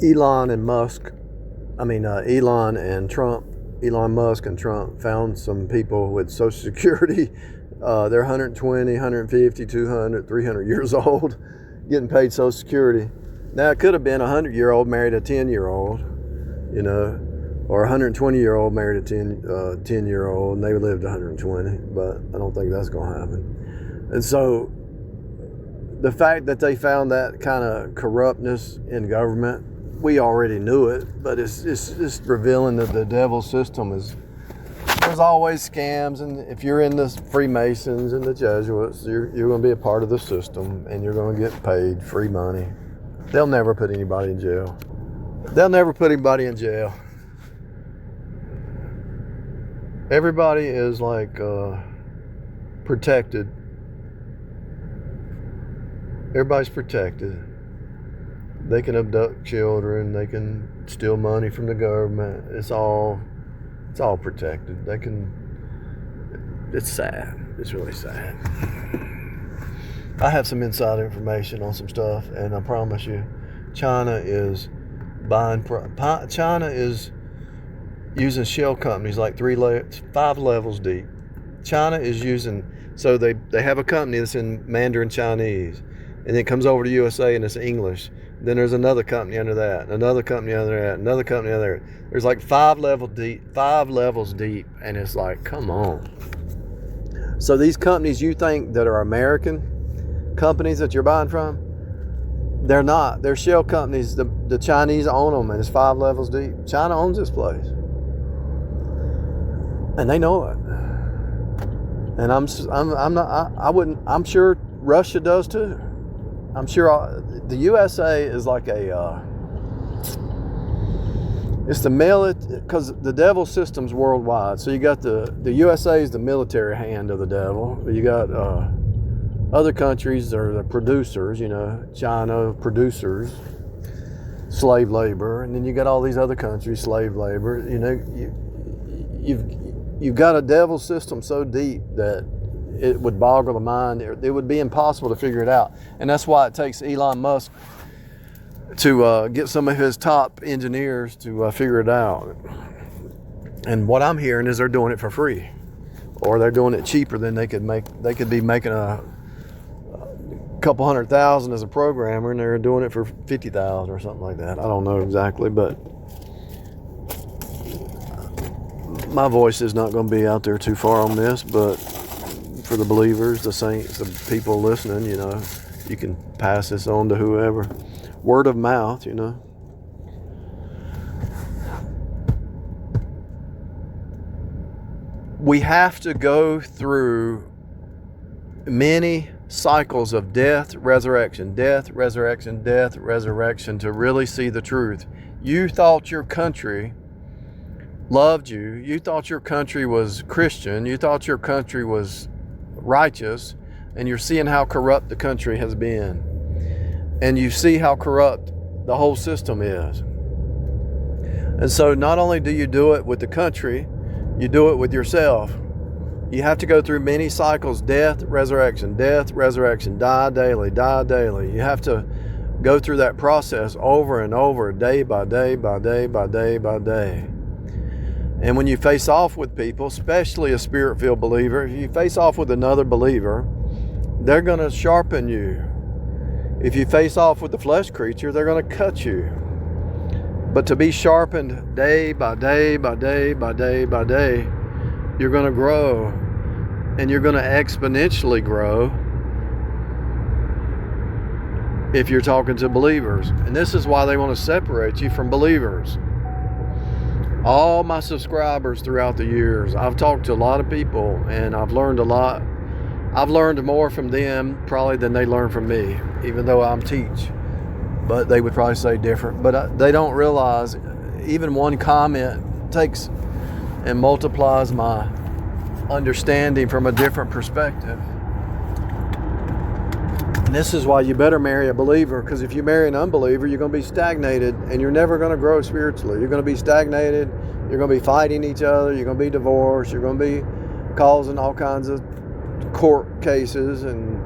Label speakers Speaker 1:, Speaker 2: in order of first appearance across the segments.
Speaker 1: Elon Musk and Trump found some people with Social Security. They're 120, 150, 200, 300 years old getting paid Social Security. Now, it could have been a 100-year-old married a 10-year-old, or a 120-year-old married a 10-year-old, and they lived 120, but I don't think that's going to happen. And so the fact that they found that kind of corruptness in government, we already knew it, but it's just revealing that the devil's system there's always scams, and if you're in the Freemasons and the Jesuits, you're going to be a part of the system, and you're going to get paid free money. They'll never put anybody in jail. Everybody is protected. Everybody's protected. They can abduct children. They can steal money from the government. It's all protected. It's sad. It's really sad. I have some inside information on some stuff, and I promise you, China is using shell companies like 5 levels deep. China is so they have a company that's in Mandarin Chinese, and it comes over to USA and it's English. Then there's another company under that, another company under that, another company under that. There's like 5 levels deep, and it's like, come on. So these companies you think that are American companies that you're buying from, they're not. They're shell companies. The Chinese own them, and it's 5 levels deep. China owns this place, and they know it. And I'm sure Russia does too. I'm sure the USA is like it's the because the devil system's worldwide. So you got the USA is the military hand of the devil. You got other countries are the producers, China producers, slave labor, and then you got all these other countries, slave labor. You've got a devil system so deep that it would boggle the mind. It would be impossible to figure it out. And that's why it takes Elon Musk to get some of his top engineers to figure it out. And what I'm hearing is they're doing it for free, or they're doing it cheaper than they could make. They could be making a couple $100,000 as a programmer, and they're doing it for $50,000 or something like that. I don't know exactly, but my voice is not going to be out there too far on this, but for the believers, the saints, the people listening, you can pass this on to whoever. Word of mouth, We have to go through many cycles of death, resurrection, death, resurrection, death, resurrection to really see the truth. You thought your country loved you. You thought your country was Christian. You thought your country was righteous, and you're seeing how corrupt the country has been, and you see how corrupt the whole system is. And so not only do you do it with the country, you do it with yourself. You have to go through many cycles: death, resurrection, die daily. You have to go through that process over and over, day by day by day by day by day. And when you face off with people, especially a spirit-filled believer, if you face off with another believer, they're going to sharpen you. If you face off with the flesh creature, they're going to cut you. But to be sharpened day by day by day by day by day, you're going to grow, and you're going to exponentially grow if you're talking to believers. And this is why they want to separate you from believers. All my subscribers throughout the years, I've talked to a lot of people, and I've learned a lot. I've learned more from them probably than they learn from me, even though I'm teach. But they would probably say different. But they don't realize even one comment takes and multiplies my understanding from a different perspective. And this is why you better marry a believer, because if you marry an unbeliever, you're going to be stagnated, and you're never going to grow spiritually. You're going to be stagnated. You're going to be fighting each other. You're going to be divorced. You're going to be causing all kinds of court cases and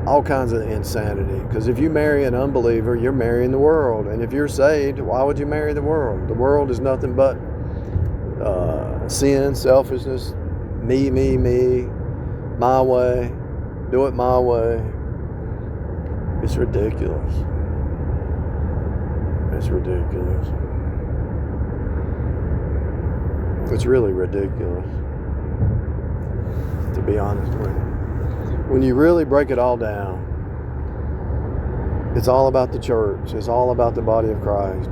Speaker 1: all kinds of insanity. Because if you marry an unbeliever, you're marrying the world. And if you're saved, why would you marry the world? The world is nothing but sin, selfishness, me, my way, do it my way. It's ridiculous. It's ridiculous. It's really ridiculous, to be honest with you. When you really break it all down, it's all about the church. It's all about the body of Christ.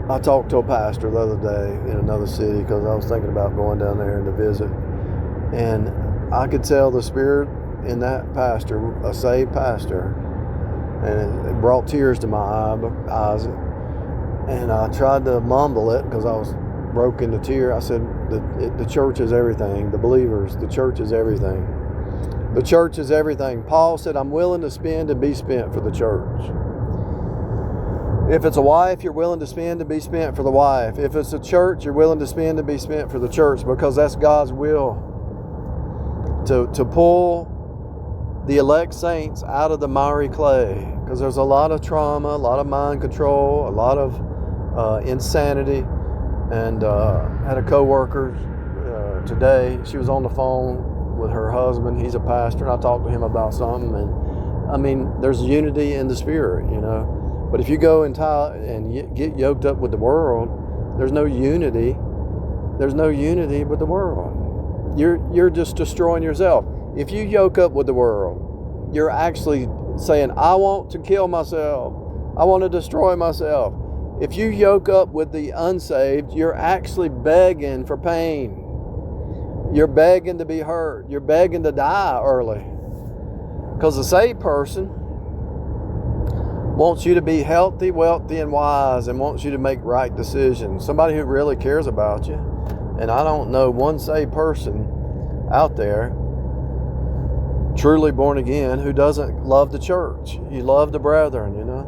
Speaker 1: I talked to a pastor the other day in another city because I was thinking about going down there and to visit. And I could tell the spirit in that pastor, a saved pastor, and it brought tears to my eyes. And I tried to mumble it because I was broke into tears. I said, the church is everything. The believers, the church is everything. The church is everything. Paul said, I'm willing to spend and be spent for the church. If it's a wife, you're willing to spend and be spent for the wife. If it's a church, you're willing to spend and be spent for the church, because that's God's will. To pull the elect saints out of the miry clay. Because there's a lot of trauma, a lot of mind control, a lot of insanity. And I had a co-worker today. She was on the phone with her husband. He's a pastor, and I talked to him about something. And I mean, there's unity in the spirit, you know. But if you go and get yoked up with the world, there's no unity. There's no unity with the world. You're just destroying yourself. If you yoke up with the world, you're actually saying, I want to kill myself. I want to destroy myself. If you yoke up with the unsaved, you're actually begging for pain. You're begging to be hurt. You're begging to die early. Because the saved person wants you to be healthy, wealthy, and wise, and wants you to make right decisions. Somebody who really cares about you. And I don't know one saved person out there, truly born again, who doesn't love the church. You love the brethren, you know.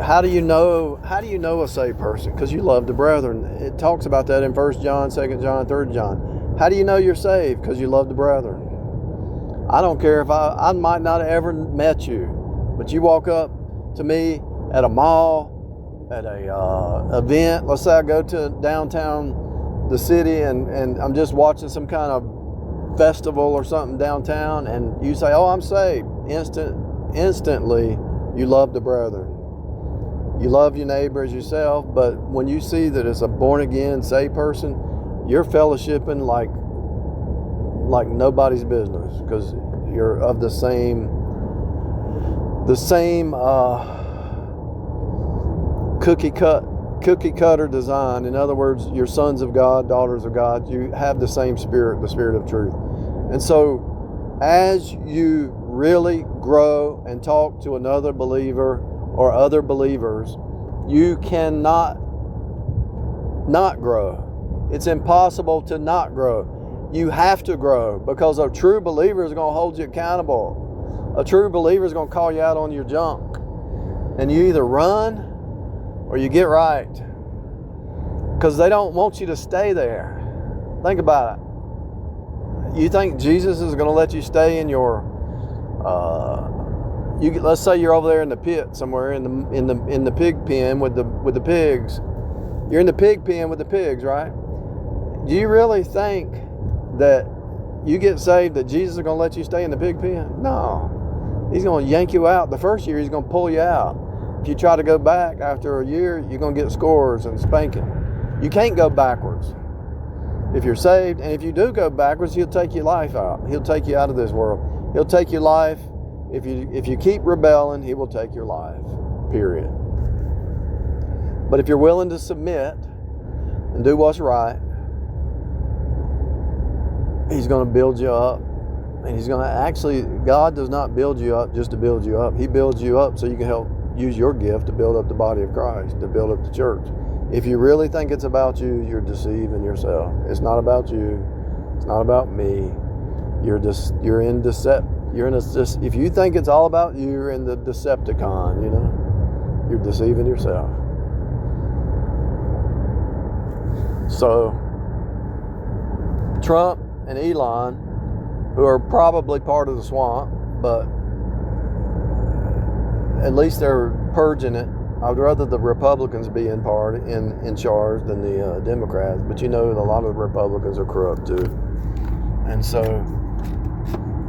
Speaker 1: How do you know a saved person? Because you love the brethren. It talks about that in 1 John, 2 John, 3 John. How do you know you're saved? Because you love the brethren. I don't care if I might not have ever met you, but you walk up to me at a mall, at a event. Let's say I go to downtown the city and I'm just watching some kind of festival or something downtown, and you say, oh, I'm saved. Instantly you love the brethren. You love your neighbor as yourself. But when you see that it's a born again saved person, you're fellowshipping like nobody's business, because you're of the same cookie cutter design. In other words, you're sons of God, daughters of God. You have the same spirit, the spirit of truth. And so as you really grow and talk to another believer or other believers, you cannot not grow. It's impossible to not grow. You have to grow, because a true believer is going to hold you accountable. A true believer is going to call you out on your junk. And you either run or you get right. Because they don't want you to stay there. Think about it. You think Jesus is going to let you stay in your let's say you're over there in the pit somewhere in the pig pen with the pigs. You're in the pig pen with the pigs, right? Do you really think that you get saved that Jesus is going to let you stay in the pig pen? No. He's going to yank you out. The first year he's going to pull you out. If you try to go back after a year, you're going to get scores and spanking. You can't go backwards if you're saved. And if you do go backwards, he'll take your life out. He'll take you out of this world. He'll take your life. If you keep rebelling, he will take your life, period. But if you're willing to submit and do what's right, he's going to build you up. And he's going to God does not build you up just to build you up. He builds you up so you can help use your gift to build up the body of Christ, to build up the church. If you really think it's about you, you're deceiving yourself. It's not about you. It's not about me. If you think it's all about you, you're in the Decepticon, you know. You're deceiving yourself. So, Trump and Elon who are probably part of the swamp, but at least they're purging it. I'd rather the Republicans be in charge than the Democrats, but a lot of the Republicans are corrupt too. And so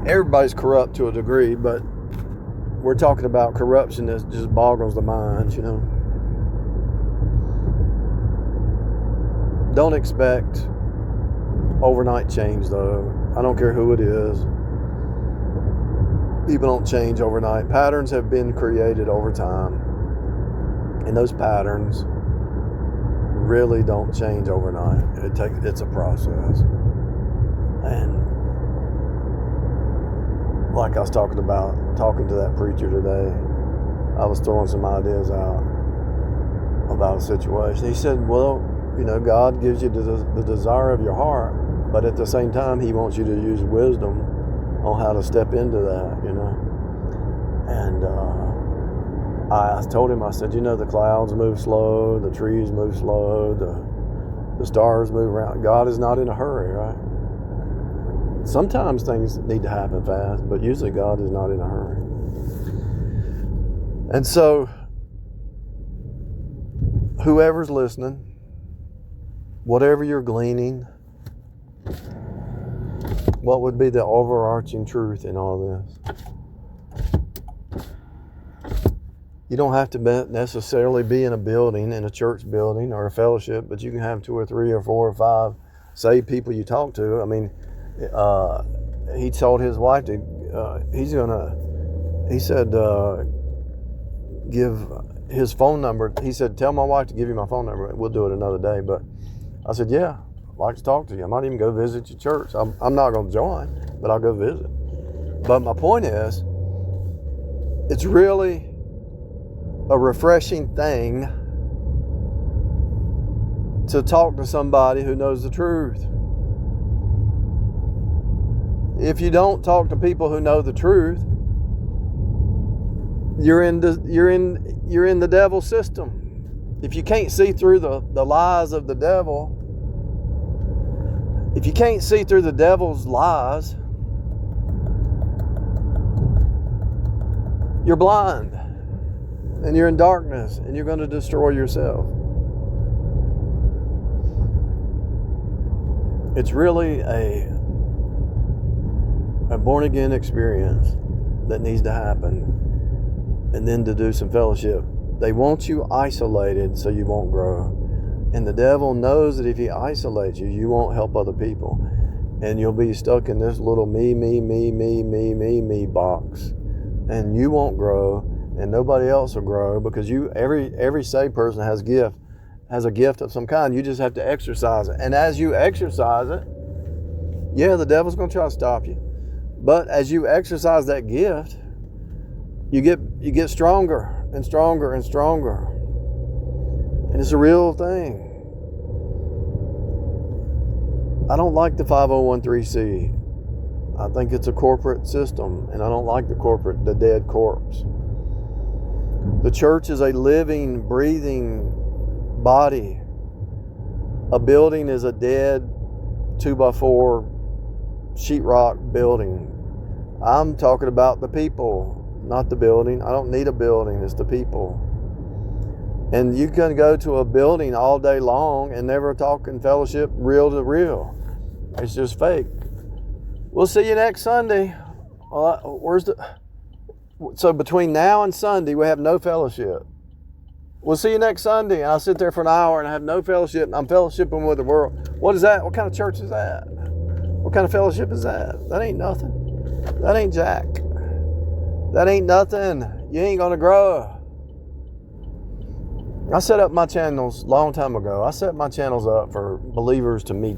Speaker 1: everybody's corrupt to a degree, but we're talking about corruption that just boggles the mind, Don't expect overnight change, though. I don't care who it is. People don't change overnight. Patterns have been created over time. And those patterns really don't change overnight. It's a process. And like I was talking to that preacher today, I was throwing some ideas out about a situation. He said, well, God gives you the desire of your heart, but at the same time, He wants you to use wisdom on how to step into that, And I told him, I said, the clouds move slow, the trees move slow, the stars move around. God is not in a hurry, right? Sometimes things need to happen fast, but usually God is not in a hurry. And so, whoever's listening, whatever you're gleaning, what would be the overarching truth in all this? You don't have to necessarily be in a building, in a church building or a fellowship, but you can have 2 or 3 or 4 or 5 saved people you talk to. I mean, he told his wife he said, give his phone number. He said, tell my wife to give you my phone number. We'll do it another day. But I said, yeah, I'd like to talk to you. I might even go visit your church. I'm not going to join, but I'll go visit. But my point is, it's really a refreshing thing to talk to somebody who knows the truth. If you don't talk to people who know the truth, you're in the devil's system. If you can't see through the lies of the devil, if you can't see through the devil's lies, you're blind and you're in darkness and you're going to destroy yourself. It's really a born-again experience that needs to happen, and then to do some fellowship. They want you isolated so you won't grow. And the devil knows that if he isolates you, you won't help other people. And you'll be stuck in this little me box. And you won't grow, and nobody else will grow, because every saved person has a gift of some kind. You just have to exercise it. And as you exercise it, yeah, the devil's going to try to stop you. But as you exercise that gift, you get stronger and stronger and stronger. And it's a real thing. I don't like the 501(c)(3). I think it's a corporate system, and I don't like the dead corpse. The church is a living, breathing body. A building is a dead 2x4 sheetrock building. I'm talking about the people, not the building. I don't need a building, it's the people. And you can go to a building all day long and never talk in fellowship real to real. It's just fake. We'll see you next Sunday. So between now and Sunday, we have no fellowship. We'll see you next Sunday. And I'll sit there for an hour and I have no fellowship. And I'm fellowshipping with the world. What is that? What kind of church is that? What kind of fellowship is that? That ain't nothing. That ain't jack. That ain't nothing. You ain't going to grow. I set up my channels a long time ago. I set my channels up for believers to be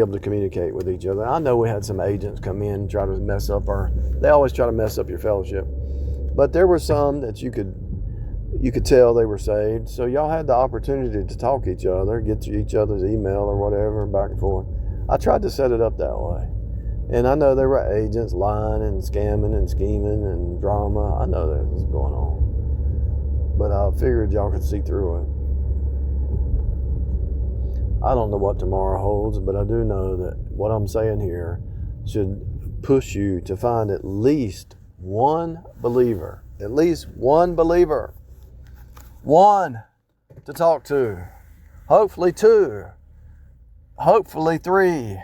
Speaker 1: able to communicate with each other. I know we had some agents come in and try to mess up they always try to mess up your fellowship. But there were some that you could tell they were saved. So y'all had the opportunity to talk to each other, get to each other's email or whatever, back and forth. I tried to set it up that way. And I know there were agents lying and scamming and scheming and drama. I know that was going on. But I figured y'all could see through it. I don't know what tomorrow holds, but I do know that what I'm saying here should push you to find at least one believer. At least one believer. One to talk to. Hopefully two. Hopefully three.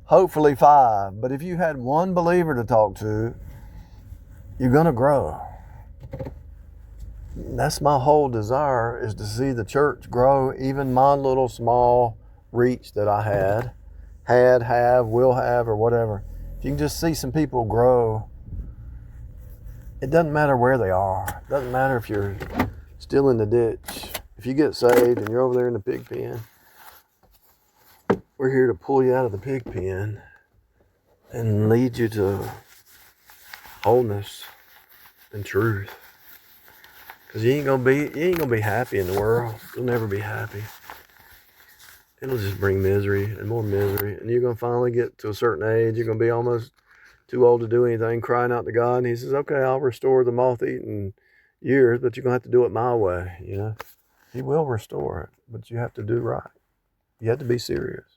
Speaker 1: Hopefully five. But if you had one believer to talk to, you're going to grow. That's my whole desire, is to see the church grow. Even my little small reach that I have, will have, or whatever. If you can just see some people grow, it doesn't matter where they are. It doesn't matter if you're still in the ditch. If you get saved and you're over there in the pig pen, we're here to pull you out of the pig pen and lead you to wholeness and truth. Because you ain't gonna be happy in the world. You'll never be happy. It'll just bring misery and more misery. And you're gonna finally get to a certain age. You're gonna be almost too old to do anything, crying out to God. And He says, "Okay, I'll restore the moth-eaten years, but you're gonna have to do it my way." You know, He will restore it, but you have to do right. You have to be serious.